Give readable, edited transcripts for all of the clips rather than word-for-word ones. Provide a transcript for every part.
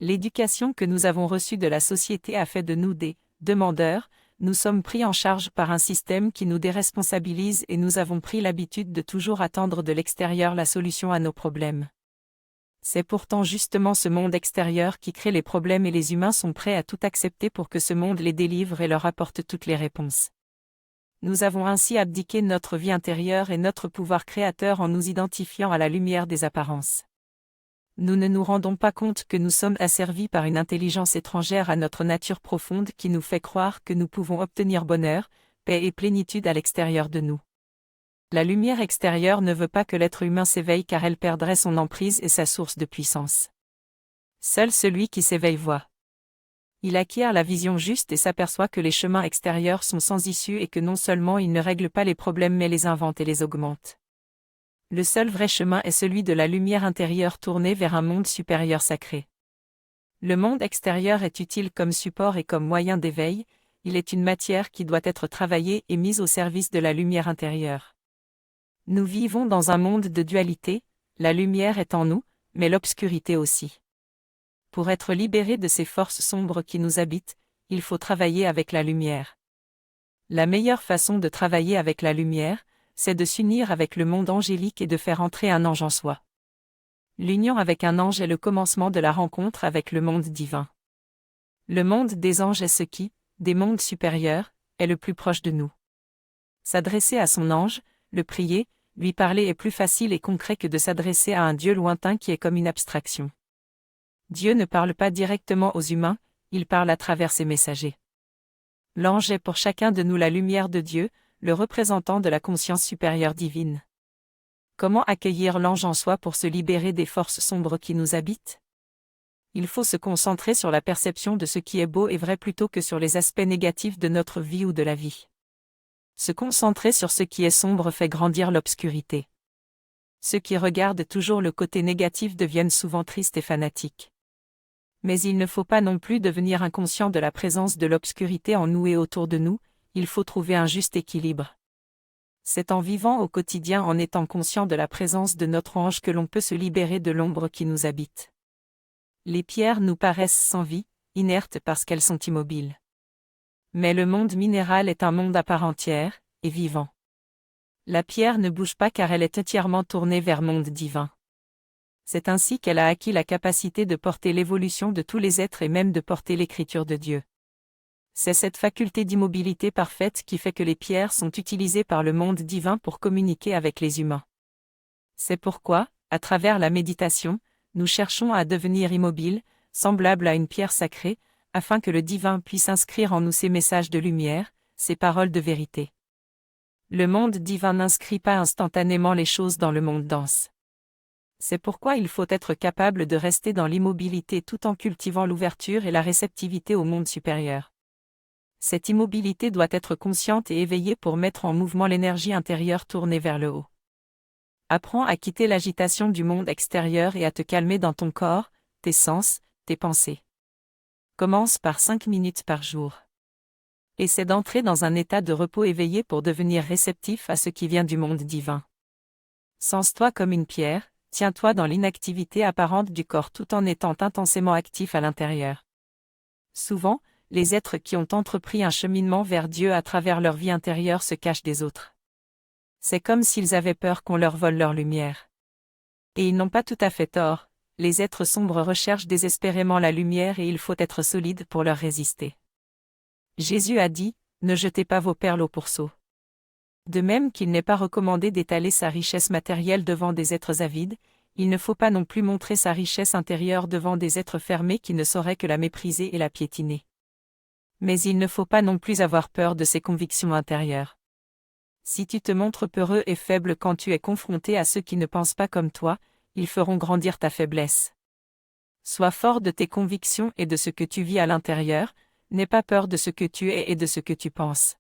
L'éducation que nous avons reçue de la société a fait de nous des demandeurs, nous sommes pris en charge par un système qui nous déresponsabilise et nous avons pris l'habitude de toujours attendre de l'extérieur la solution à nos problèmes. C'est pourtant justement ce monde extérieur qui crée les problèmes et les humains sont prêts à tout accepter pour que ce monde les délivre et leur apporte toutes les réponses. Nous avons ainsi abdiqué notre vie intérieure et notre pouvoir créateur en nous identifiant à la lumière des apparences. Nous ne nous rendons pas compte que nous sommes asservis par une intelligence étrangère à notre nature profonde qui nous fait croire que nous pouvons obtenir bonheur, paix et plénitude à l'extérieur de nous. La lumière extérieure ne veut pas que l'être humain s'éveille car elle perdrait son emprise et sa source de puissance. Seul celui qui s'éveille voit. Il acquiert la vision juste et s'aperçoit que les chemins extérieurs sont sans issue et que non seulement ils ne règlent pas les problèmes mais les inventent et les augmentent. Le seul vrai chemin est celui de la lumière intérieure tournée vers un monde supérieur sacré. Le monde extérieur est utile comme support et comme moyen d'éveil, il est une matière qui doit être travaillée et mise au service de la lumière intérieure. Nous vivons dans un monde de dualité, la lumière est en nous, mais l'obscurité aussi. Pour être libéré de ces forces sombres qui nous habitent, il faut travailler avec la lumière. La meilleure façon de travailler avec la lumière, c'est de s'unir avec le monde angélique et de faire entrer un ange en soi. L'union avec un ange est le commencement de la rencontre avec le monde divin. Le monde des anges est ce qui, des mondes supérieurs, est le plus proche de nous. S'adresser à son ange, le prier, lui parler est plus facile et concret que de s'adresser à un Dieu lointain qui est comme une abstraction. Dieu ne parle pas directement aux humains, il parle à travers ses messagers. L'ange est pour chacun de nous la lumière de Dieu, le représentant de la conscience supérieure divine. Comment accueillir l'ange en soi pour se libérer des forces sombres qui nous habitent? Il faut se concentrer sur la perception de ce qui est beau et vrai plutôt que sur les aspects négatifs de notre vie ou de la vie. Se concentrer sur ce qui est sombre fait grandir l'obscurité. Ceux qui regardent toujours le côté négatif deviennent souvent tristes et fanatiques. Mais il ne faut pas non plus devenir inconscient de la présence de l'obscurité en nous et autour de nous, il faut trouver un juste équilibre. C'est en vivant au quotidien en étant conscient de la présence de notre ange que l'on peut se libérer de l'ombre qui nous habite. Les pierres nous paraissent sans vie, inertes parce qu'elles sont immobiles. Mais le monde minéral est un monde à part entière, et vivant. La pierre ne bouge pas car elle est entièrement tournée vers monde divin. C'est ainsi qu'elle a acquis la capacité de porter l'évolution de tous les êtres et même de porter l'écriture de Dieu. C'est cette faculté d'immobilité parfaite qui fait que les pierres sont utilisées par le monde divin pour communiquer avec les humains. C'est pourquoi, à travers la méditation, nous cherchons à devenir immobiles, semblables à une pierre sacrée, afin que le divin puisse inscrire en nous ses messages de lumière, ses paroles de vérité. Le monde divin n'inscrit pas instantanément les choses dans le monde dense. C'est pourquoi il faut être capable de rester dans l'immobilité tout en cultivant l'ouverture et la réceptivité au monde supérieur. Cette immobilité doit être consciente et éveillée pour mettre en mouvement l'énergie intérieure tournée vers le haut. Apprends à quitter l'agitation du monde extérieur et à te calmer dans ton corps, tes sens, tes pensées. Commence par 5 minutes par jour. Essaie d'entrer dans un état de repos éveillé pour devenir réceptif à ce qui vient du monde divin. Sens-toi comme une pierre, tiens-toi dans l'inactivité apparente du corps tout en étant intensément actif à l'intérieur. Souvent, les êtres qui ont entrepris un cheminement vers Dieu à travers leur vie intérieure se cachent des autres. C'est comme s'ils avaient peur qu'on leur vole leur lumière. Et ils n'ont pas tout à fait tort, les êtres sombres recherchent désespérément la lumière et il faut être solide pour leur résister. Jésus a dit, « Ne jetez pas vos perles au pourceau ». De même qu'il n'est pas recommandé d'étaler sa richesse matérielle devant des êtres avides, il ne faut pas non plus montrer sa richesse intérieure devant des êtres fermés qui ne sauraient que la mépriser et la piétiner. Mais il ne faut pas non plus avoir peur de ses convictions intérieures. Si tu te montres peureux et faible quand tu es confronté à ceux qui ne pensent pas comme toi, ils feront grandir ta faiblesse. Sois fort de tes convictions et de ce que tu vis à l'intérieur, n'aie pas peur de ce que tu es et de ce que tu penses.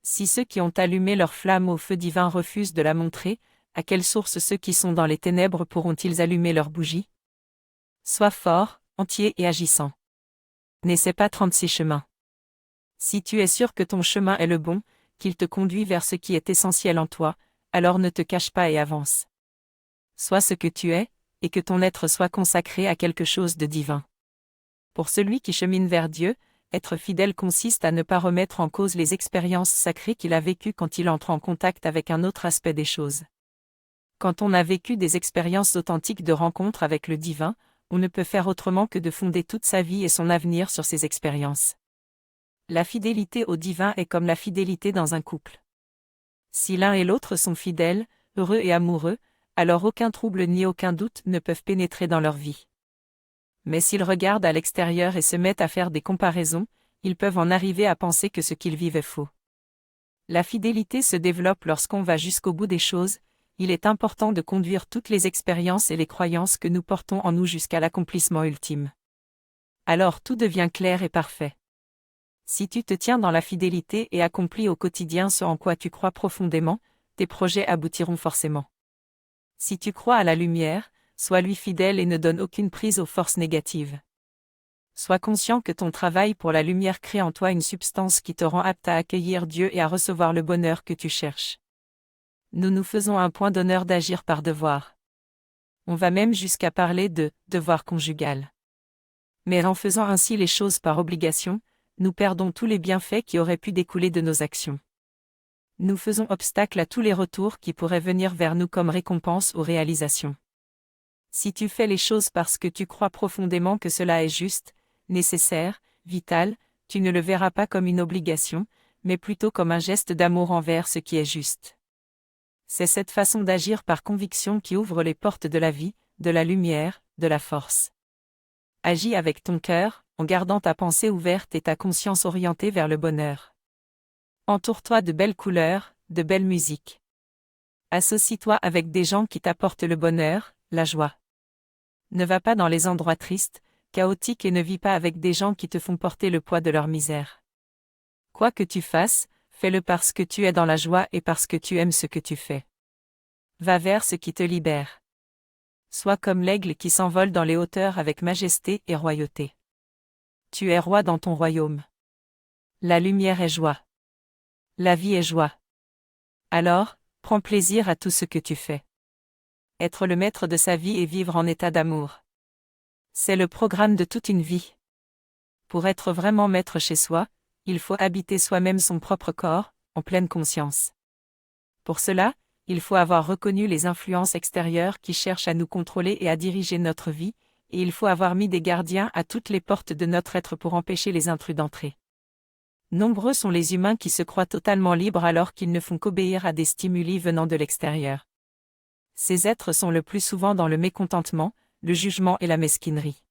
Si ceux qui ont allumé leur flamme au feu divin refusent de la montrer, à quelle source ceux qui sont dans les ténèbres pourront-ils allumer leur bougie? Sois fort, entier et agissant. N'essaie pas 36 chemins. Si tu es sûr que ton chemin est le bon, qu'il te conduit vers ce qui est essentiel en toi, alors ne te cache pas et avance. Sois ce que tu es, et que ton être soit consacré à quelque chose de divin. Pour celui qui chemine vers Dieu, être fidèle consiste à ne pas remettre en cause les expériences sacrées qu'il a vécues quand il entre en contact avec un autre aspect des choses. Quand on a vécu des expériences authentiques de rencontre avec le divin, on ne peut faire autrement que de fonder toute sa vie et son avenir sur ces expériences. La fidélité au divin est comme la fidélité dans un couple. Si l'un et l'autre sont fidèles, heureux et amoureux, alors aucun trouble ni aucun doute ne peuvent pénétrer dans leur vie. Mais s'ils regardent à l'extérieur et se mettent à faire des comparaisons, ils peuvent en arriver à penser que ce qu'ils vivent est faux. La fidélité se développe lorsqu'on va jusqu'au bout des choses. Il est important de conduire toutes les expériences et les croyances que nous portons en nous jusqu'à l'accomplissement ultime. Alors tout devient clair et parfait. Si tu te tiens dans la fidélité et accomplis au quotidien ce en quoi tu crois profondément, tes projets aboutiront forcément. Si tu crois à la lumière, sois-lui fidèle et ne donne aucune prise aux forces négatives. Sois conscient que ton travail pour la lumière crée en toi une substance qui te rend apte à accueillir Dieu et à recevoir le bonheur que tu cherches. Nous nous faisons un point d'honneur d'agir par devoir. On va même jusqu'à parler de devoir conjugal. Mais en faisant ainsi les choses par obligation, nous perdons tous les bienfaits qui auraient pu découler de nos actions. Nous faisons obstacle à tous les retours qui pourraient venir vers nous comme récompense aux réalisations. Si tu fais les choses parce que tu crois profondément que cela est juste, nécessaire, vital, tu ne le verras pas comme une obligation, mais plutôt comme un geste d'amour envers ce qui est juste. C'est cette façon d'agir par conviction qui ouvre les portes de la vie, de la lumière, de la force. Agis avec ton cœur, en gardant ta pensée ouverte et ta conscience orientée vers le bonheur. Entoure-toi de belles couleurs, de belle musique. Associe-toi avec des gens qui t'apportent le bonheur, la joie. Ne va pas dans les endroits tristes, chaotiques et ne vis pas avec des gens qui te font porter le poids de leur misère. Quoi que tu fasses, fais-le parce que tu es dans la joie et parce que tu aimes ce que tu fais. Va vers ce qui te libère. Sois comme l'aigle qui s'envole dans les hauteurs avec majesté et royauté. Tu es roi dans ton royaume. La lumière est joie. La vie est joie. Alors, prends plaisir à tout ce que tu fais. Être le maître de sa vie et vivre en état d'amour. C'est le programme de toute une vie. Pour être vraiment maître chez soi, il faut habiter soi-même son propre corps, en pleine conscience. Pour cela, il faut avoir reconnu les influences extérieures qui cherchent à nous contrôler et à diriger notre vie, et il faut avoir mis des gardiens à toutes les portes de notre être pour empêcher les intrus d'entrer. Nombreux sont les humains qui se croient totalement libres alors qu'ils ne font qu'obéir à des stimuli venant de l'extérieur. Ces êtres sont le plus souvent dans le mécontentement, le jugement et la mesquinerie.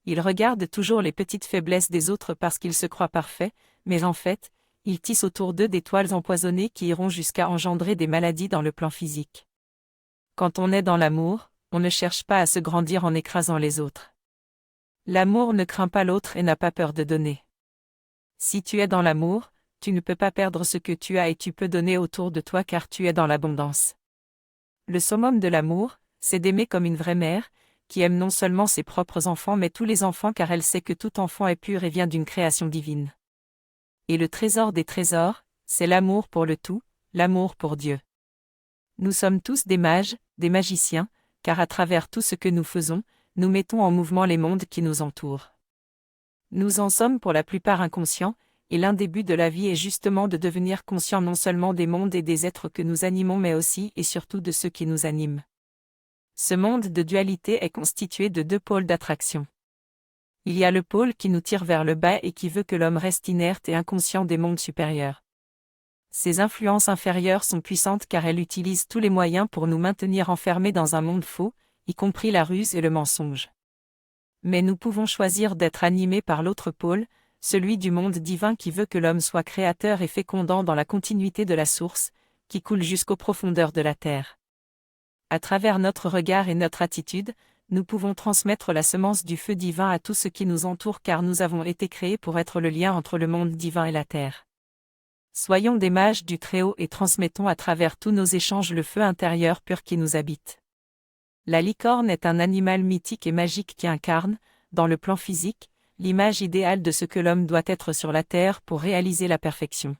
Ils regardent toujours les petites faiblesses des autres parce qu'ils se croient parfaits, mais en fait, ils tissent autour d'eux des toiles empoisonnées qui iront jusqu'à engendrer des maladies dans le plan physique. Quand on est dans l'amour, on ne cherche pas à se grandir en écrasant les autres. L'amour ne craint pas l'autre et n'a pas peur de donner. Si tu es dans l'amour, tu ne peux pas perdre ce que tu as et tu peux donner autour de toi car tu es dans l'abondance. Le summum de l'amour, c'est d'aimer comme une vraie mère, qui aime non seulement ses propres enfants mais tous les enfants car elle sait que tout enfant est pur et vient d'une création divine. Et le trésor des trésors, c'est l'amour pour le tout, l'amour pour Dieu. Nous sommes tous des mages, des magiciens, car à travers tout ce que nous faisons, nous mettons en mouvement les mondes qui nous entourent. Nous en sommes pour la plupart inconscients, et l'un des buts de la vie est justement de devenir conscient non seulement des mondes et des êtres que nous animons mais aussi et surtout de ceux qui nous animent. Ce monde de dualité est constitué de deux pôles d'attraction. Il y a le pôle qui nous tire vers le bas et qui veut que l'homme reste inerte et inconscient des mondes supérieurs. Ces influences inférieures sont puissantes car elles utilisent tous les moyens pour nous maintenir enfermés dans un monde faux, y compris la ruse et le mensonge. Mais nous pouvons choisir d'être animés par l'autre pôle, celui du monde divin qui veut que l'homme soit créateur et fécondant dans la continuité de la source, qui coule jusqu'aux profondeurs de la terre. À travers notre regard et notre attitude, nous pouvons transmettre la semence du feu divin à tout ce qui nous entoure car nous avons été créés pour être le lien entre le monde divin et la terre. Soyons des mages du Très-Haut et transmettons à travers tous nos échanges le feu intérieur pur qui nous habite. La licorne est un animal mythique et magique qui incarne, dans le plan physique, l'image idéale de ce que l'homme doit être sur la terre pour réaliser la perfection.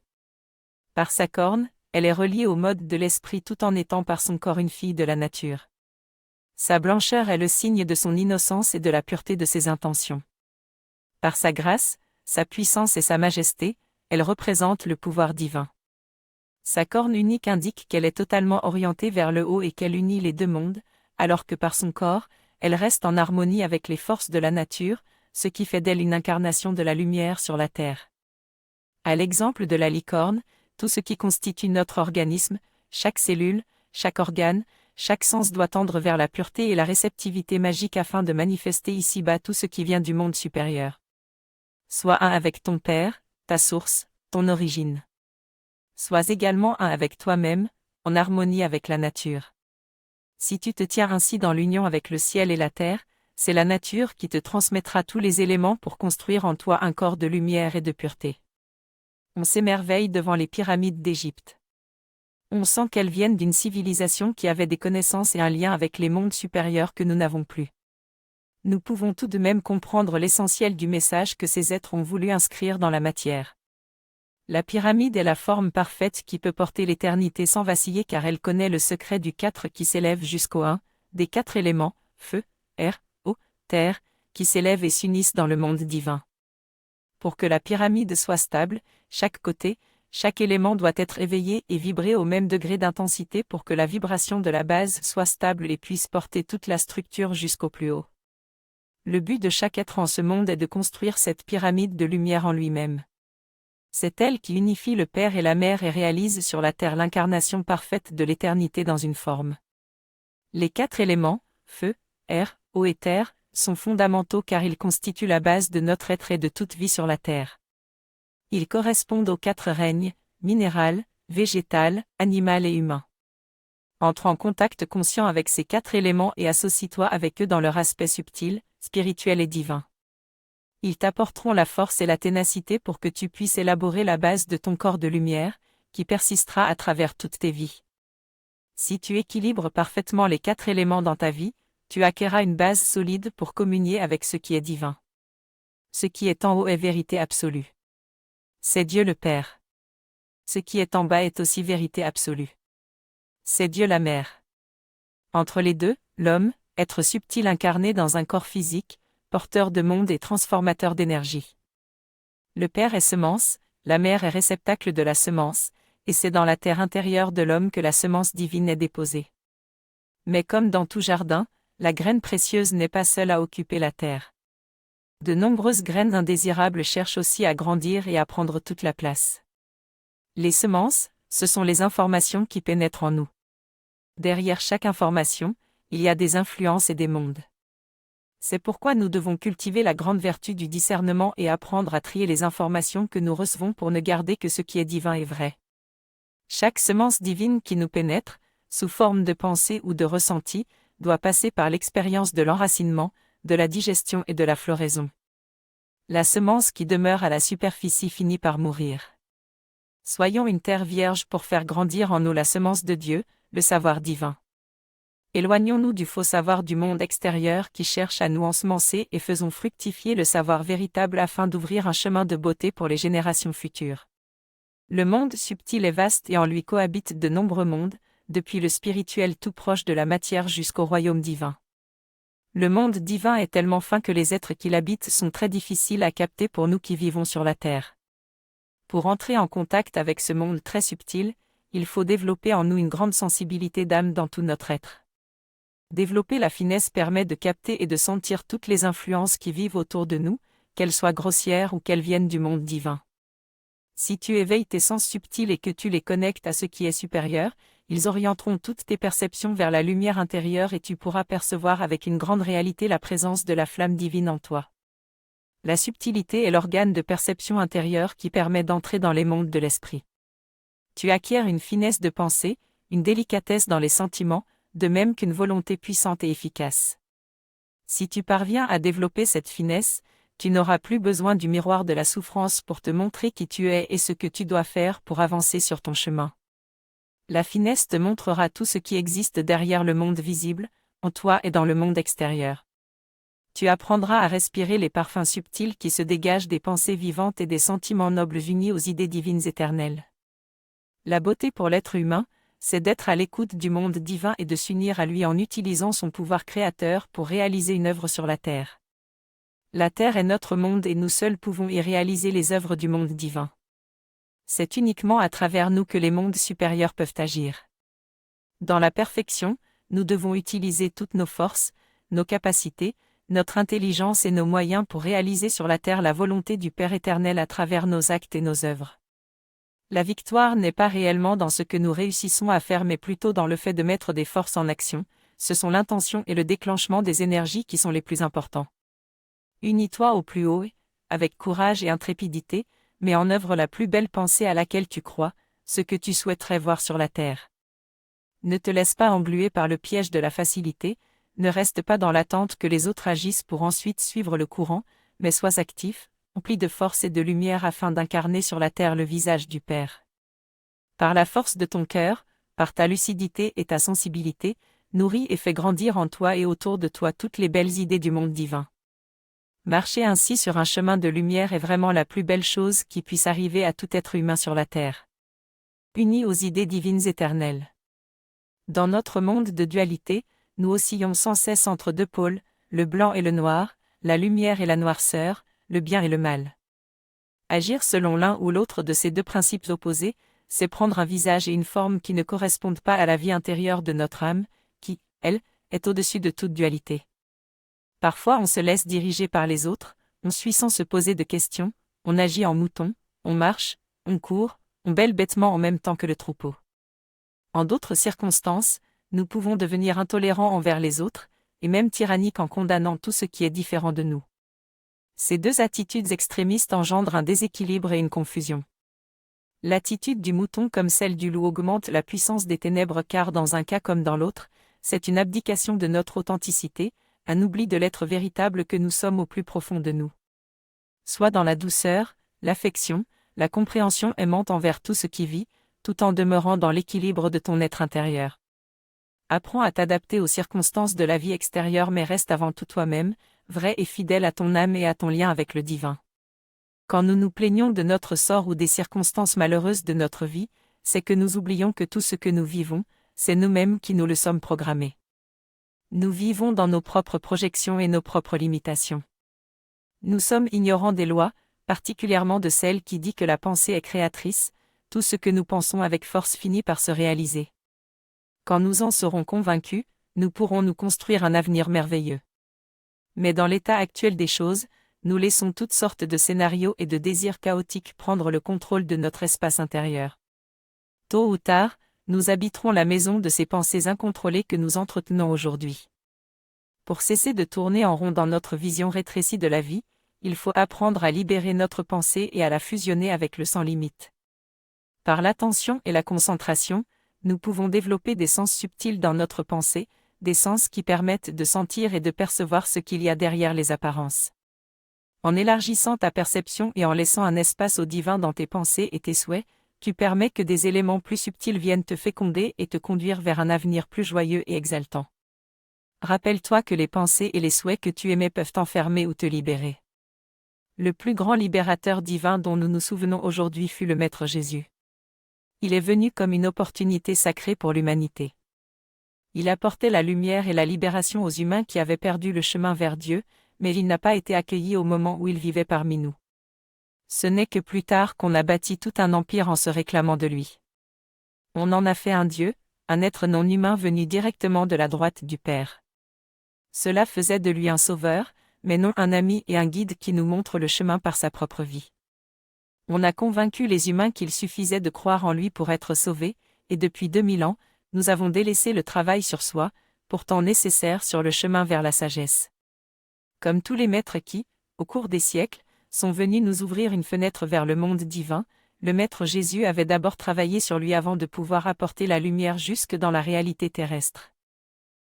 Par sa corne, elle est reliée au mode de l'esprit tout en étant par son corps une fille de la nature. Sa blancheur est le signe de son innocence et de la pureté de ses intentions. Par sa grâce, sa puissance et sa majesté, elle représente le pouvoir divin. Sa corne unique indique qu'elle est totalement orientée vers le haut et qu'elle unit les deux mondes, alors que par son corps, elle reste en harmonie avec les forces de la nature, ce qui fait d'elle une incarnation de la lumière sur la terre. À l'exemple de la licorne, tout ce qui constitue notre organisme, chaque cellule, chaque organe, chaque sens doit tendre vers la pureté et la réceptivité magique afin de manifester ici-bas tout ce qui vient du monde supérieur. Sois un avec ton Père, ta source, ton origine. Sois également un avec toi-même, en harmonie avec la nature. Si tu te tiens ainsi dans l'union avec le ciel et la terre, c'est la nature qui te transmettra tous les éléments pour construire en toi un corps de lumière et de pureté. On s'émerveille devant les pyramides d'Égypte. On sent qu'elles viennent d'une civilisation qui avait des connaissances et un lien avec les mondes supérieurs que nous n'avons plus. Nous pouvons tout de même comprendre l'essentiel du message que ces êtres ont voulu inscrire dans la matière. La pyramide est la forme parfaite qui peut porter l'éternité sans vaciller car elle connaît le secret du 4 qui s'élève jusqu'au 1, des 4 éléments, feu, air, eau, terre, qui s'élèvent et s'unissent dans le monde divin. Pour que la pyramide soit stable, chaque côté, chaque élément doit être éveillé et vibrer au même degré d'intensité pour que la vibration de la base soit stable et puisse porter toute la structure jusqu'au plus haut. Le but de chaque être en ce monde est de construire cette pyramide de lumière en lui-même. C'est elle qui unifie le Père et la Mère et réalise sur la terre l'incarnation parfaite de l'éternité dans une forme. Les 4 éléments, feu, air, eau et terre, sont fondamentaux car ils constituent la base de notre être et de toute vie sur la terre. Ils correspondent aux 4 règnes, minéral, végétal, animal et humain. Entre en contact conscient avec ces 4 éléments et associe-toi avec eux dans leur aspect subtil, spirituel et divin. Ils t'apporteront la force et la ténacité pour que tu puisses élaborer la base de ton corps de lumière, qui persistera à travers toutes tes vies. Si tu équilibres parfaitement les 4 éléments dans ta vie, tu acquerras une base solide pour communier avec ce qui est divin. Ce qui est en haut est vérité absolue. C'est Dieu le Père. Ce qui est en bas est aussi vérité absolue. C'est Dieu la Mère. Entre les deux, l'homme, être subtil incarné dans un corps physique, porteur de monde et transformateur d'énergie. Le Père est semence, la Mère est réceptacle de la semence, et c'est dans la terre intérieure de l'homme que la semence divine est déposée. Mais comme dans tout jardin, la graine précieuse n'est pas seule à occuper la terre. De nombreuses graines indésirables cherchent aussi à grandir et à prendre toute la place. Les semences, ce sont les informations qui pénètrent en nous. Derrière chaque information, il y a des influences et des mondes. C'est pourquoi nous devons cultiver la grande vertu du discernement et apprendre à trier les informations que nous recevons pour ne garder que ce qui est divin et vrai. Chaque semence divine qui nous pénètre, sous forme de pensée ou de ressenti, doit passer par l'expérience de l'enracinement, de la digestion et de la floraison. La semence qui demeure à la superficie finit par mourir. Soyons une terre vierge pour faire grandir en nous la semence de Dieu, le savoir divin. Éloignons-nous du faux savoir du monde extérieur qui cherche à nous ensemencer et faisons fructifier le savoir véritable afin d'ouvrir un chemin de beauté pour les générations futures. Le monde subtil est vaste et en lui cohabitent de nombreux mondes, depuis le spirituel tout proche de la matière jusqu'au royaume divin. Le monde divin est tellement fin que les êtres qui l'habitent sont très difficiles à capter pour nous qui vivons sur la terre. Pour entrer en contact avec ce monde très subtil, il faut développer en nous une grande sensibilité d'âme dans tout notre être. Développer la finesse permet de capter et de sentir toutes les influences qui vivent autour de nous, qu'elles soient grossières ou qu'elles viennent du monde divin. Si tu éveilles tes sens subtils et que tu les connectes à ce qui est supérieur, ils orienteront toutes tes perceptions vers la lumière intérieure et tu pourras percevoir avec une grande réalité la présence de la flamme divine en toi. La subtilité est l'organe de perception intérieure qui permet d'entrer dans les mondes de l'esprit. Tu acquiers une finesse de pensée, une délicatesse dans les sentiments, de même qu'une volonté puissante et efficace. Si tu parviens à développer cette finesse, tu n'auras plus besoin du miroir de la souffrance pour te montrer qui tu es et ce que tu dois faire pour avancer sur ton chemin. La finesse te montrera tout ce qui existe derrière le monde visible, en toi et dans le monde extérieur. Tu apprendras à respirer les parfums subtils qui se dégagent des pensées vivantes et des sentiments nobles unis aux idées divines éternelles. La beauté pour l'être humain, c'est d'être à l'écoute du monde divin et de s'unir à lui en utilisant son pouvoir créateur pour réaliser une œuvre sur la terre. La terre est notre monde et nous seuls pouvons y réaliser les œuvres du monde divin. C'est uniquement à travers nous que les mondes supérieurs peuvent agir. Dans la perfection, nous devons utiliser toutes nos forces, nos capacités, notre intelligence et nos moyens pour réaliser sur la terre la volonté du Père éternel à travers nos actes et nos œuvres. La victoire n'est pas réellement dans ce que nous réussissons à faire mais plutôt dans le fait de mettre des forces en action, ce sont l'intention et le déclenchement des énergies qui sont les plus importants. Unis-toi au plus haut, avec courage et intrépidité, mets en œuvre la plus belle pensée à laquelle tu crois, ce que tu souhaiterais voir sur la terre. Ne te laisse pas engluer par le piège de la facilité, ne reste pas dans l'attente que les autres agissent pour ensuite suivre le courant, mais sois actif, empli de force et de lumière afin d'incarner sur la terre le visage du Père. Par la force de ton cœur, par ta lucidité et ta sensibilité, nourris et fais grandir en toi et autour de toi toutes les belles idées du monde divin. Marcher ainsi sur un chemin de lumière est vraiment la plus belle chose qui puisse arriver à tout être humain sur la terre. Unis aux idées divines éternelles. Dans notre monde de dualité, nous oscillons sans cesse entre deux pôles, le blanc et le noir, la lumière et la noirceur, le bien et le mal. Agir selon l'un ou l'autre de ces deux principes opposés, c'est prendre un visage et une forme qui ne correspondent pas à la vie intérieure de notre âme, qui, elle, est au-dessus de toute dualité. Parfois on se laisse diriger par les autres, on suit sans se poser de questions, on agit en mouton, on marche, on court, on bêle bêtement en même temps que le troupeau. En d'autres circonstances, nous pouvons devenir intolérants envers les autres, et même tyranniques en condamnant tout ce qui est différent de nous. Ces deux attitudes extrémistes engendrent un déséquilibre et une confusion. L'attitude du mouton comme celle du loup augmente la puissance des ténèbres car dans un cas comme dans l'autre, c'est une abdication de notre authenticité, un oubli de l'être véritable que nous sommes au plus profond de nous. Sois dans la douceur, l'affection, la compréhension aimante envers tout ce qui vit, tout en demeurant dans l'équilibre de ton être intérieur. Apprends à t'adapter aux circonstances de la vie extérieure mais reste avant tout toi-même, vrai et fidèle à ton âme et à ton lien avec le divin. Quand nous nous plaignons de notre sort ou des circonstances malheureuses de notre vie, c'est que nous oublions que tout ce que nous vivons, c'est nous-mêmes qui nous le sommes programmés. Nous vivons dans nos propres projections et nos propres limitations. Nous sommes ignorants des lois, particulièrement de celle qui dit que la pensée est créatrice, tout ce que nous pensons avec force finit par se réaliser. Quand nous en serons convaincus, nous pourrons nous construire un avenir merveilleux. Mais dans l'état actuel des choses, nous laissons toutes sortes de scénarios et de désirs chaotiques prendre le contrôle de notre espace intérieur. Tôt ou tard, nous habiterons la maison de ces pensées incontrôlées que nous entretenons aujourd'hui. Pour cesser de tourner en rond dans notre vision rétrécie de la vie, il faut apprendre à libérer notre pensée et à la fusionner avec le sans limite. Par l'attention et la concentration, nous pouvons développer des sens subtils dans notre pensée, des sens qui permettent de sentir et de percevoir ce qu'il y a derrière les apparences. En élargissant ta perception et en laissant un espace au divin dans tes pensées et tes souhaits, tu permets que des éléments plus subtils viennent te féconder et te conduire vers un avenir plus joyeux et exaltant. Rappelle-toi que les pensées et les souhaits que tu aimais peuvent t'enfermer ou te libérer. Le plus grand libérateur divin dont nous nous souvenons aujourd'hui fut le Maître Jésus. Il est venu comme une opportunité sacrée pour l'humanité. Il apportait la lumière et la libération aux humains qui avaient perdu le chemin vers Dieu, mais il n'a pas été accueilli au moment où il vivait parmi nous. Ce n'est que plus tard qu'on a bâti tout un empire en se réclamant de lui. On en a fait un Dieu, un être non humain venu directement de la droite du Père. Cela faisait de lui un sauveur, mais non un ami et un guide qui nous montre le chemin par sa propre vie. On a convaincu les humains qu'il suffisait de croire en lui pour être sauvés, et depuis 2000 ans, nous avons délaissé le travail sur soi, pourtant nécessaire sur le chemin vers la sagesse. Comme tous les maîtres qui, au cours des siècles, sont venus nous ouvrir une fenêtre vers le monde divin, le Maître Jésus avait d'abord travaillé sur lui avant de pouvoir apporter la lumière jusque dans la réalité terrestre.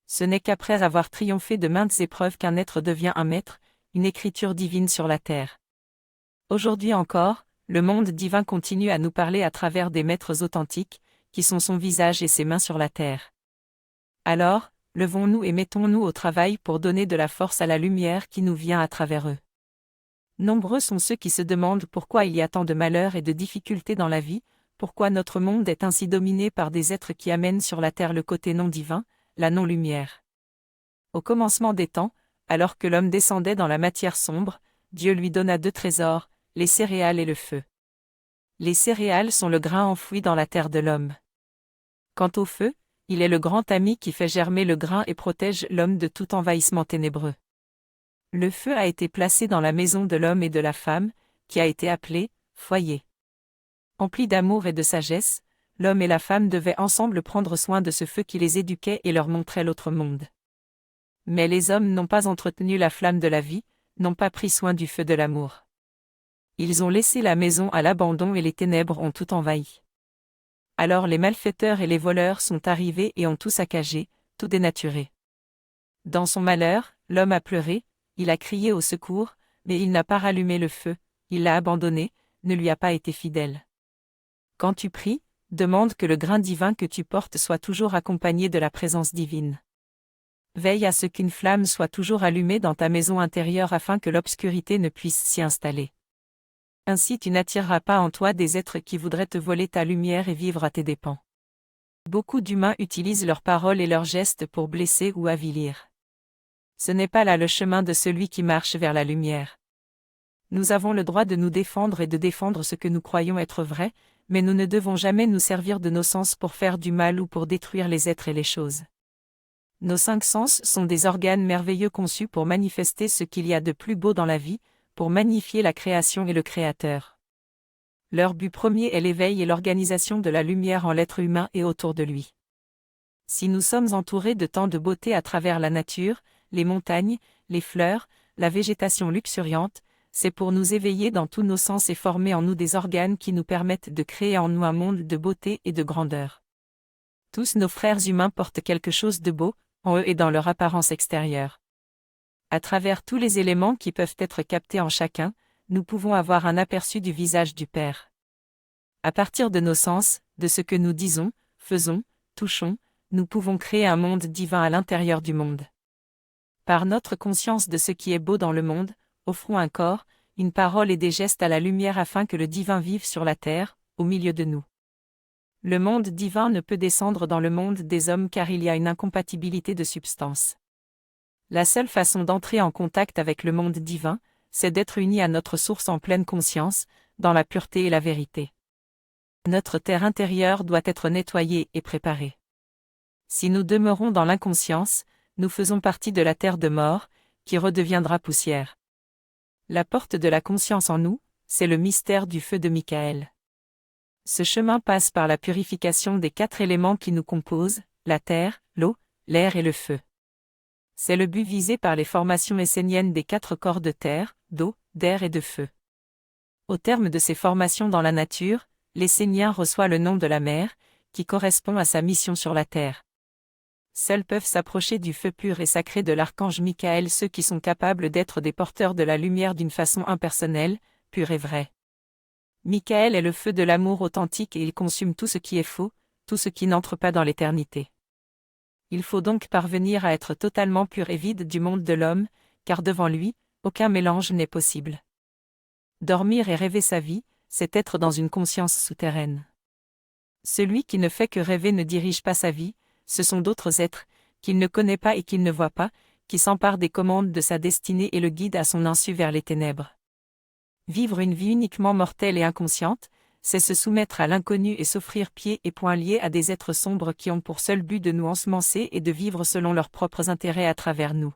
Ce n'est qu'après avoir triomphé de maintes épreuves qu'un être devient un maître, une écriture divine sur la terre. Aujourd'hui encore, le monde divin continue à nous parler à travers des maîtres authentiques, qui sont son visage et ses mains sur la terre. Alors, levons-nous et mettons-nous au travail pour donner de la force à la lumière qui nous vient à travers eux. Nombreux sont ceux qui se demandent pourquoi il y a tant de malheurs et de difficultés dans la vie, pourquoi notre monde est ainsi dominé par des êtres qui amènent sur la terre le côté non divin, la non-lumière. Au commencement des temps, alors que l'homme descendait dans la matière sombre, Dieu lui donna 2 trésors, les céréales et le feu. Les céréales sont le grain enfoui dans la terre de l'homme. Quant au feu, il est le grand ami qui fait germer le grain et protège l'homme de tout envahissement ténébreux. Le feu a été placé dans la maison de l'homme et de la femme, qui a été appelée foyer. Emplis d'amour et de sagesse, l'homme et la femme devaient ensemble prendre soin de ce feu qui les éduquait et leur montrait l'autre monde. Mais les hommes n'ont pas entretenu la flamme de la vie, n'ont pas pris soin du feu de l'amour. Ils ont laissé la maison à l'abandon et les ténèbres ont tout envahi. Alors les malfaiteurs et les voleurs sont arrivés et ont tout saccagé, tout dénaturé. Dans son malheur, l'homme a pleuré, il a crié au secours, mais il n'a pas rallumé le feu, il l'a abandonné, ne lui a pas été fidèle. Quand tu pries, demande que le grain divin que tu portes soit toujours accompagné de la présence divine. Veille à ce qu'une flamme soit toujours allumée dans ta maison intérieure afin que l'obscurité ne puisse s'y installer. Ainsi tu n'attireras pas en toi des êtres qui voudraient te voler ta lumière et vivre à tes dépens. Beaucoup d'humains utilisent leurs paroles et leurs gestes pour blesser ou avilir. Ce n'est pas là le chemin de celui qui marche vers la lumière. Nous avons le droit de nous défendre et de défendre ce que nous croyons être vrai, mais nous ne devons jamais nous servir de nos sens pour faire du mal ou pour détruire les êtres et les choses. Nos 5 sens sont des organes merveilleux conçus pour manifester ce qu'il y a de plus beau dans la vie, pour magnifier la création et le Créateur. Leur but premier est l'éveil et l'organisation de la lumière en l'être humain et autour de lui. Si nous sommes entourés de tant de beauté à travers la nature, les montagnes, les fleurs, la végétation luxuriante, c'est pour nous éveiller dans tous nos sens et former en nous des organes qui nous permettent de créer en nous un monde de beauté et de grandeur. Tous nos frères humains portent quelque chose de beau, en eux et dans leur apparence extérieure. À travers tous les éléments qui peuvent être captés en chacun, nous pouvons avoir un aperçu du visage du Père. À partir de nos sens, de ce que nous disons, faisons, touchons, nous pouvons créer un monde divin à l'intérieur du monde. Par notre conscience de ce qui est beau dans le monde, offrons un corps, une parole et des gestes à la lumière afin que le divin vive sur la terre, au milieu de nous. Le monde divin ne peut descendre dans le monde des hommes car il y a une incompatibilité de substance. La seule façon d'entrer en contact avec le monde divin, c'est d'être unis à notre source en pleine conscience, dans la pureté et la vérité. Notre terre intérieure doit être nettoyée et préparée. Si nous demeurons dans l'inconscience, nous faisons partie de la terre de mort, qui redeviendra poussière. La porte de la conscience en nous, c'est le mystère du feu de Michaël. Ce chemin passe par la purification des 4 éléments qui nous composent, la terre, l'eau, l'air et le feu. C'est le but visé par les formations esséniennes des 4 corps de terre, d'eau, d'air et de feu. Au terme de ces formations dans la nature, l'Essénien reçoit le nom de la mer, qui correspond à sa mission sur la terre. Seuls peuvent s'approcher du feu pur et sacré de l'archange Michaël ceux qui sont capables d'être des porteurs de la lumière d'une façon impersonnelle, pure et vraie. Michaël est le feu de l'amour authentique et il consume tout ce qui est faux, tout ce qui n'entre pas dans l'éternité. Il faut donc parvenir à être totalement pur et vide du monde de l'homme, car devant lui, aucun mélange n'est possible. Dormir et rêver sa vie, c'est être dans une conscience souterraine. Celui qui ne fait que rêver ne dirige pas sa vie, ce sont d'autres êtres, qu'il ne connaît pas et qu'il ne voit pas, qui s'emparent des commandes de sa destinée et le guident à son insu vers les ténèbres. Vivre une vie uniquement mortelle et inconsciente, c'est se soumettre à l'inconnu et s'offrir pieds et poings liés à des êtres sombres qui ont pour seul but de nous ensemencer et de vivre selon leurs propres intérêts à travers nous.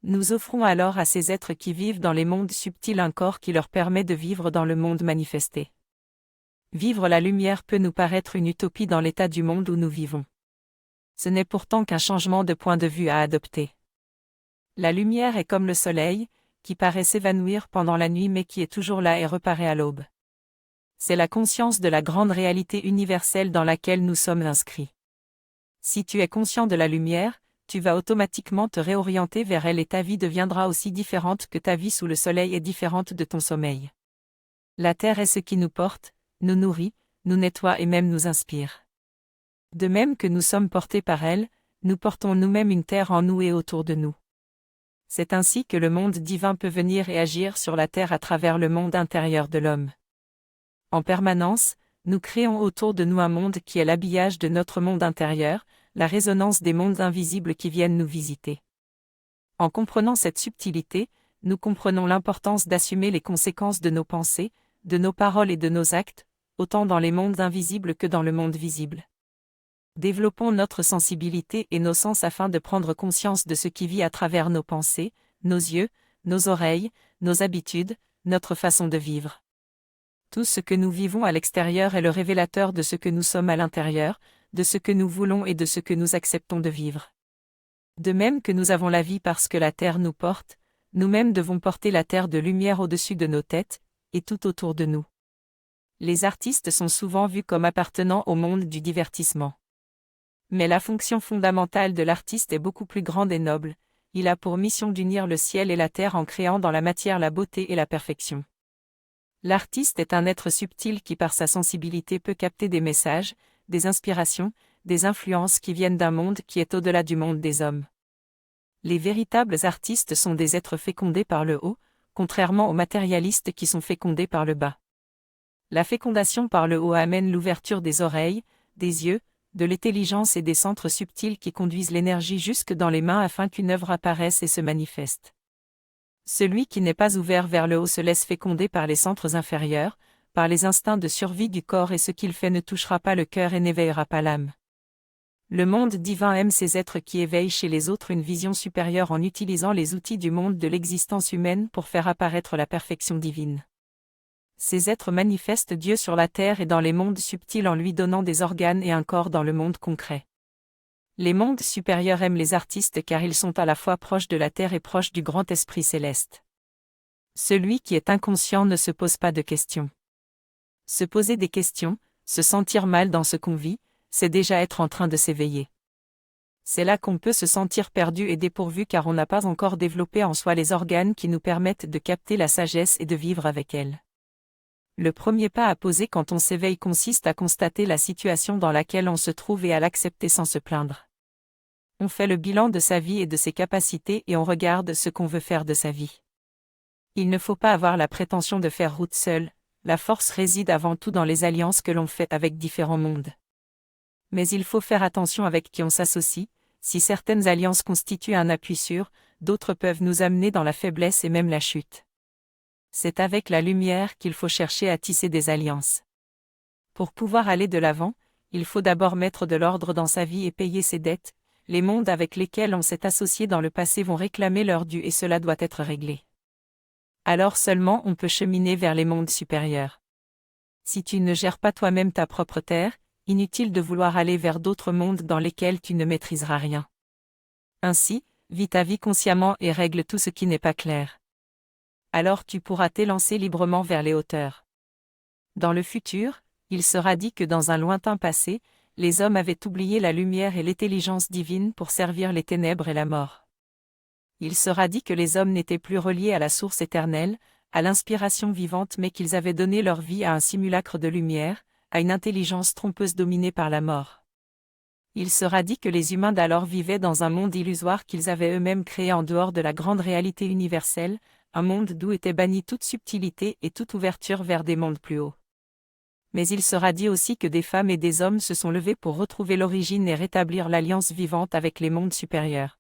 Nous offrons alors à ces êtres qui vivent dans les mondes subtils un corps qui leur permet de vivre dans le monde manifesté. Vivre la lumière peut nous paraître une utopie dans l'état du monde où nous vivons. Ce n'est pourtant qu'un changement de point de vue à adopter. La lumière est comme le soleil, qui paraît s'évanouir pendant la nuit mais qui est toujours là et reparaît à l'aube. C'est la conscience de la grande réalité universelle dans laquelle nous sommes inscrits. Si tu es conscient de la lumière, tu vas automatiquement te réorienter vers elle et ta vie deviendra aussi différente que ta vie sous le soleil est différente de ton sommeil. La terre est ce qui nous porte, nous nourrit, nous nettoie et même nous inspire. De même que nous sommes portés par elle, nous portons nous-mêmes une terre en nous et autour de nous. C'est ainsi que le monde divin peut venir et agir sur la terre à travers le monde intérieur de l'homme. En permanence, nous créons autour de nous un monde qui est l'habillage de notre monde intérieur, la résonance des mondes invisibles qui viennent nous visiter. En comprenant cette subtilité, nous comprenons l'importance d'assumer les conséquences de nos pensées, de nos paroles et de nos actes, autant dans les mondes invisibles que dans le monde visible. Développons notre sensibilité et nos sens afin de prendre conscience de ce qui vit à travers nos pensées, nos yeux, nos oreilles, nos habitudes, notre façon de vivre. Tout ce que nous vivons à l'extérieur est le révélateur de ce que nous sommes à l'intérieur, de ce que nous voulons et de ce que nous acceptons de vivre. De même que nous avons la vie parce que la terre nous porte, nous-mêmes devons porter la terre de lumière au-dessus de nos têtes, et tout autour de nous. Les artistes sont souvent vus comme appartenant au monde du divertissement. Mais la fonction fondamentale de l'artiste est beaucoup plus grande et noble. Il a pour mission d'unir le ciel et la terre en créant dans la matière la beauté et la perfection. L'artiste est un être subtil qui par sa sensibilité peut capter des messages, des inspirations, des influences qui viennent d'un monde qui est au-delà du monde des hommes. Les véritables artistes sont des êtres fécondés par le haut, contrairement aux matérialistes qui sont fécondés par le bas. La fécondation par le haut amène l'ouverture des oreilles, des yeux, de l'intelligence et des centres subtils qui conduisent l'énergie jusque dans les mains afin qu'une œuvre apparaisse et se manifeste. Celui qui n'est pas ouvert vers le haut se laisse féconder par les centres inférieurs, par les instincts de survie du corps et ce qu'il fait ne touchera pas le cœur et n'éveillera pas l'âme. Le monde divin aime ces êtres qui éveillent chez les autres une vision supérieure en utilisant les outils du monde de l'existence humaine pour faire apparaître la perfection divine. Ces êtres manifestent Dieu sur la terre et dans les mondes subtils en lui donnant des organes et un corps dans le monde concret. Les mondes supérieurs aiment les artistes car ils sont à la fois proches de la terre et proches du grand esprit céleste. Celui qui est inconscient ne se pose pas de questions. Se poser des questions, se sentir mal dans ce qu'on vit, c'est déjà être en train de s'éveiller. C'est là qu'on peut se sentir perdu et dépourvu car on n'a pas encore développé en soi les organes qui nous permettent de capter la sagesse et de vivre avec elle. Le premier pas à poser quand on s'éveille consiste à constater la situation dans laquelle on se trouve et à l'accepter sans se plaindre. On fait le bilan de sa vie et de ses capacités et on regarde ce qu'on veut faire de sa vie. Il ne faut pas avoir la prétention de faire route seul, la force réside avant tout dans les alliances que l'on fait avec différents mondes. Mais il faut faire attention avec qui on s'associe, si certaines alliances constituent un appui sûr, d'autres peuvent nous amener dans la faiblesse et même la chute. C'est avec la lumière qu'il faut chercher à tisser des alliances. Pour pouvoir aller de l'avant, il faut d'abord mettre de l'ordre dans sa vie et payer ses dettes. Les mondes avec lesquels on s'est associé dans le passé vont réclamer leur dû et cela doit être réglé. Alors seulement on peut cheminer vers les mondes supérieurs. Si tu ne gères pas toi-même ta propre terre, inutile de vouloir aller vers d'autres mondes dans lesquels tu ne maîtriseras rien. Ainsi, vis ta vie consciemment et règle tout ce qui n'est pas clair. Alors tu pourras t'élancer librement vers les hauteurs. Dans le futur, il sera dit que dans un lointain passé, les hommes avaient oublié la lumière et l'intelligence divine pour servir les ténèbres et la mort. Il sera dit que les hommes n'étaient plus reliés à la source éternelle, à l'inspiration vivante mais qu'ils avaient donné leur vie à un simulacre de lumière, à une intelligence trompeuse dominée par la mort. Il sera dit que les humains d'alors vivaient dans un monde illusoire qu'ils avaient eux-mêmes créé en dehors de la grande réalité universelle, un monde d'où était bannie toute subtilité et toute ouverture vers des mondes plus hauts. Mais il sera dit aussi que des femmes et des hommes se sont levés pour retrouver l'origine et rétablir l'alliance vivante avec les mondes supérieurs.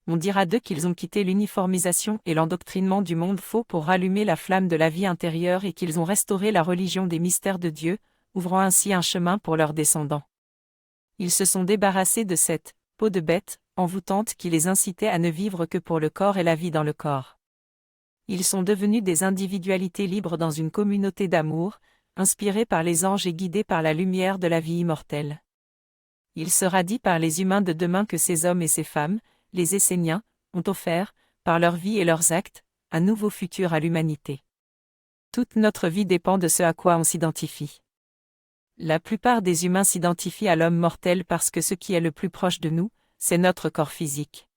On dira d'eux qu'ils ont quitté l'uniformisation et l'endoctrinement du monde faux pour rallumer la flamme de la vie intérieure et qu'ils ont restauré la religion des mystères de Dieu, ouvrant ainsi un chemin pour leurs descendants. Ils se sont débarrassés de cette peau de bête envoûtante qui les incitait à ne vivre que pour le corps et la vie dans le corps. Ils sont devenus des individualités libres dans une communauté d'amour, inspirés par les anges et guidés par la lumière de la vie immortelle. Il sera dit par les humains de demain que ces hommes et ces femmes, les Esséniens, ont offert, par leur vie et leurs actes, un nouveau futur à l'humanité. Toute notre vie dépend de ce à quoi on s'identifie. La plupart des humains s'identifient à l'homme mortel parce que ce qui est le plus proche de nous, c'est notre corps physique.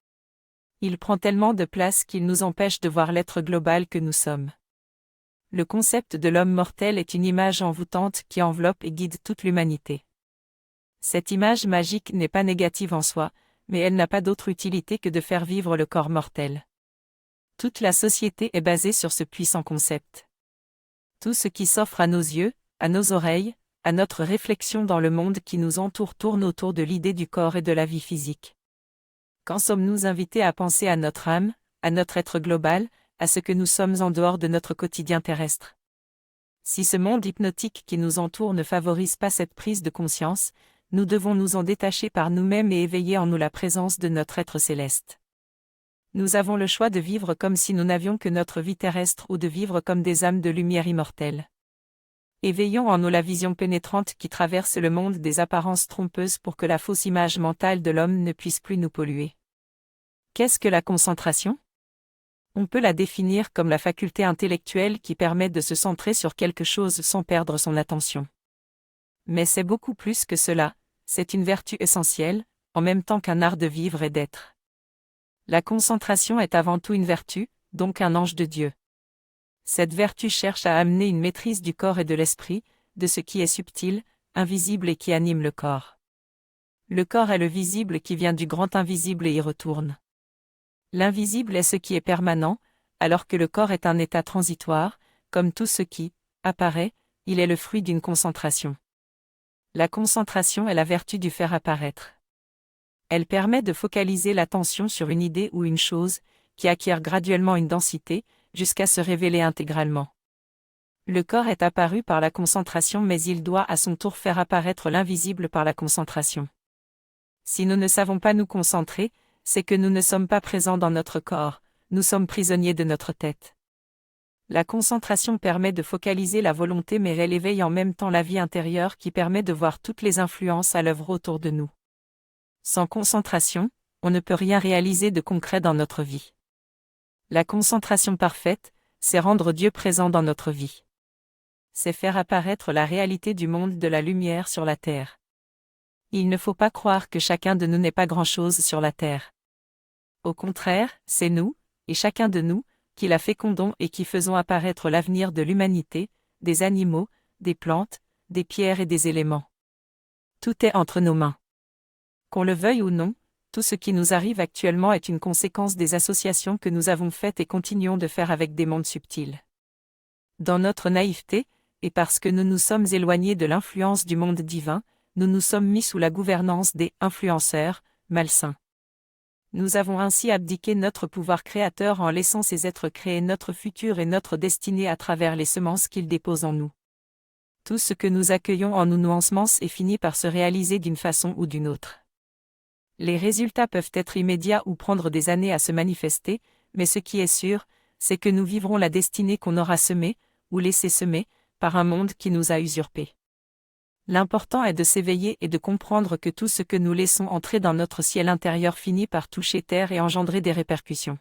Il prend tellement de place qu'il nous empêche de voir l'être global que nous sommes. Le concept de l'homme mortel est une image envoûtante qui enveloppe et guide toute l'humanité. Cette image magique n'est pas négative en soi, mais elle n'a pas d'autre utilité que de faire vivre le corps mortel. Toute la société est basée sur ce puissant concept. Tout ce qui s'offre à nos yeux, à nos oreilles, à notre réflexion dans le monde qui nous entoure tourne autour de l'idée du corps et de la vie physique. Quand sommes-nous invités à penser à notre âme, à notre être global, à ce que nous sommes en dehors de notre quotidien terrestre? Si ce monde hypnotique qui nous entoure ne favorise pas cette prise de conscience, nous devons nous en détacher par nous-mêmes et éveiller en nous la présence de notre être céleste. Nous avons le choix de vivre comme si nous n'avions que notre vie terrestre ou de vivre comme des âmes de lumière immortelles. Éveillons en nous la vision pénétrante qui traverse le monde des apparences trompeuses pour que la fausse image mentale de l'homme ne puisse plus nous polluer. Qu'est-ce que la concentration? On peut la définir comme la faculté intellectuelle qui permet de se centrer sur quelque chose sans perdre son attention. Mais c'est beaucoup plus que cela, c'est une vertu essentielle, en même temps qu'un art de vivre et d'être. La concentration est avant tout une vertu, donc un ange de Dieu. Cette vertu cherche à amener une maîtrise du corps et de l'esprit, de ce qui est subtil, invisible et qui anime le corps. Le corps est le visible qui vient du grand invisible et y retourne. L'invisible est ce qui est permanent, alors que le corps est un état transitoire, comme tout ce qui apparaît, il est le fruit d'une concentration. La concentration est la vertu du faire apparaître. Elle permet de focaliser l'attention sur une idée ou une chose, qui acquiert graduellement une densité, jusqu'à se révéler intégralement. Le corps est apparu par la concentration mais il doit à son tour faire apparaître l'invisible par la concentration. Si nous ne savons pas nous concentrer, c'est que nous ne sommes pas présents dans notre corps, nous sommes prisonniers de notre tête. La concentration permet de focaliser la volonté mais elle éveille en même temps la vie intérieure qui permet de voir toutes les influences à l'œuvre autour de nous. Sans concentration, on ne peut rien réaliser de concret dans notre vie. La concentration parfaite, c'est rendre Dieu présent dans notre vie. C'est faire apparaître la réalité du monde de la lumière sur la terre. Il ne faut pas croire que chacun de nous n'est pas grand-chose sur la terre. Au contraire, c'est nous, et chacun de nous, qui la fécondons et qui faisons apparaître l'avenir de l'humanité, des animaux, des plantes, des pierres et des éléments. Tout est entre nos mains. Qu'on le veuille ou non, tout ce qui nous arrive actuellement est une conséquence des associations que nous avons faites et continuons de faire avec des mondes subtils. Dans notre naïveté, et parce que nous nous sommes éloignés de l'influence du monde divin, nous nous sommes mis sous la gouvernance des influenceurs malsains. Nous avons ainsi abdiqué notre pouvoir créateur en laissant ces êtres créer notre futur et notre destinée à travers les semences qu'ils déposent en nous. Tout ce que nous accueillons en nous ensemence et finit par se réaliser d'une façon ou d'une autre. Les résultats peuvent être immédiats ou prendre des années à se manifester, mais ce qui est sûr, c'est que nous vivrons la destinée qu'on aura semée, ou laissé semer, par un monde qui nous a usurpés. L'important est de s'éveiller et de comprendre que tout ce que nous laissons entrer dans notre ciel intérieur finit par toucher terre et engendrer des répercussions.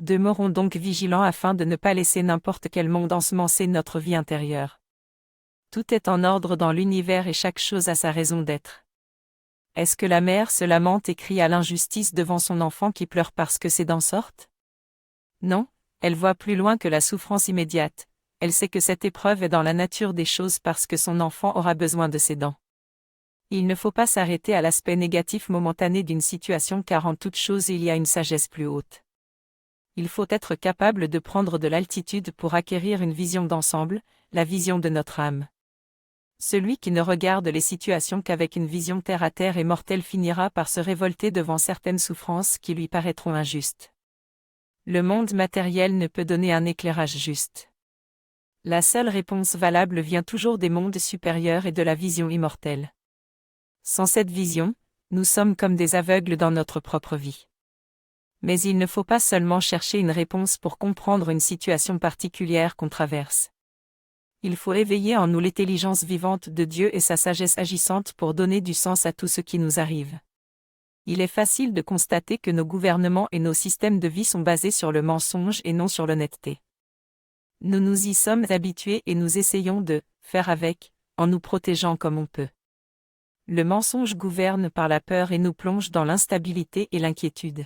Demeurons donc vigilants afin de ne pas laisser n'importe quel monde ensemencer notre vie intérieure. Tout est en ordre dans l'univers et chaque chose a sa raison d'être. Est-ce que la mère se lamente et crie à l'injustice devant son enfant qui pleure parce que ses dents sortent? Non, elle voit plus loin que la souffrance immédiate, elle sait que cette épreuve est dans la nature des choses parce que son enfant aura besoin de ses dents. Il ne faut pas s'arrêter à l'aspect négatif momentané d'une situation car en toute chose il y a une sagesse plus haute. Il faut être capable de prendre de l'altitude pour acquérir une vision d'ensemble, la vision de notre âme. Celui qui ne regarde les situations qu'avec une vision terre-à-terre et mortelle finira par se révolter devant certaines souffrances qui lui paraîtront injustes. Le monde matériel ne peut donner un éclairage juste. La seule réponse valable vient toujours des mondes supérieurs et de la vision immortelle. Sans cette vision, nous sommes comme des aveugles dans notre propre vie. Mais il ne faut pas seulement chercher une réponse pour comprendre une situation particulière qu'on traverse. Il faut éveiller en nous l'intelligence vivante de Dieu et sa sagesse agissante pour donner du sens à tout ce qui nous arrive. Il est facile de constater que nos gouvernements et nos systèmes de vie sont basés sur le mensonge et non sur l'honnêteté. Nous nous y sommes habitués et nous essayons de faire avec, en nous protégeant comme on peut. Le mensonge gouverne par la peur et nous plonge dans l'instabilité et l'inquiétude.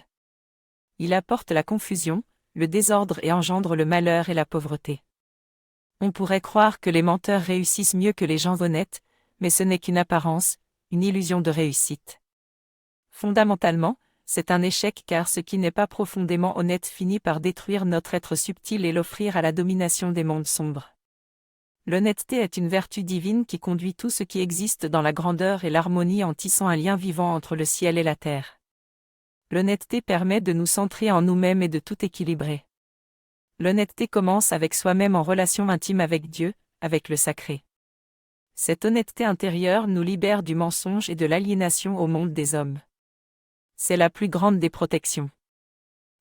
Il apporte la confusion, le désordre et engendre le malheur et la pauvreté. On pourrait croire que les menteurs réussissent mieux que les gens honnêtes, mais ce n'est qu'une apparence, une illusion de réussite. Fondamentalement, c'est un échec car ce qui n'est pas profondément honnête finit par détruire notre être subtil et l'offrir à la domination des mondes sombres. L'honnêteté est une vertu divine qui conduit tout ce qui existe dans la grandeur et l'harmonie en tissant un lien vivant entre le ciel et la terre. L'honnêteté permet de nous centrer en nous-mêmes et de tout équilibrer. L'honnêteté commence avec soi-même en relation intime avec Dieu, avec le sacré. Cette honnêteté intérieure nous libère du mensonge et de l'aliénation au monde des hommes. C'est la plus grande des protections.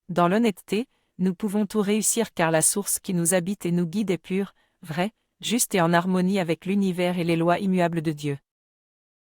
Dans l'honnêteté, nous pouvons tout réussir car la source qui nous habite et nous guide est pure, vraie, juste et en harmonie avec l'univers et les lois immuables de Dieu.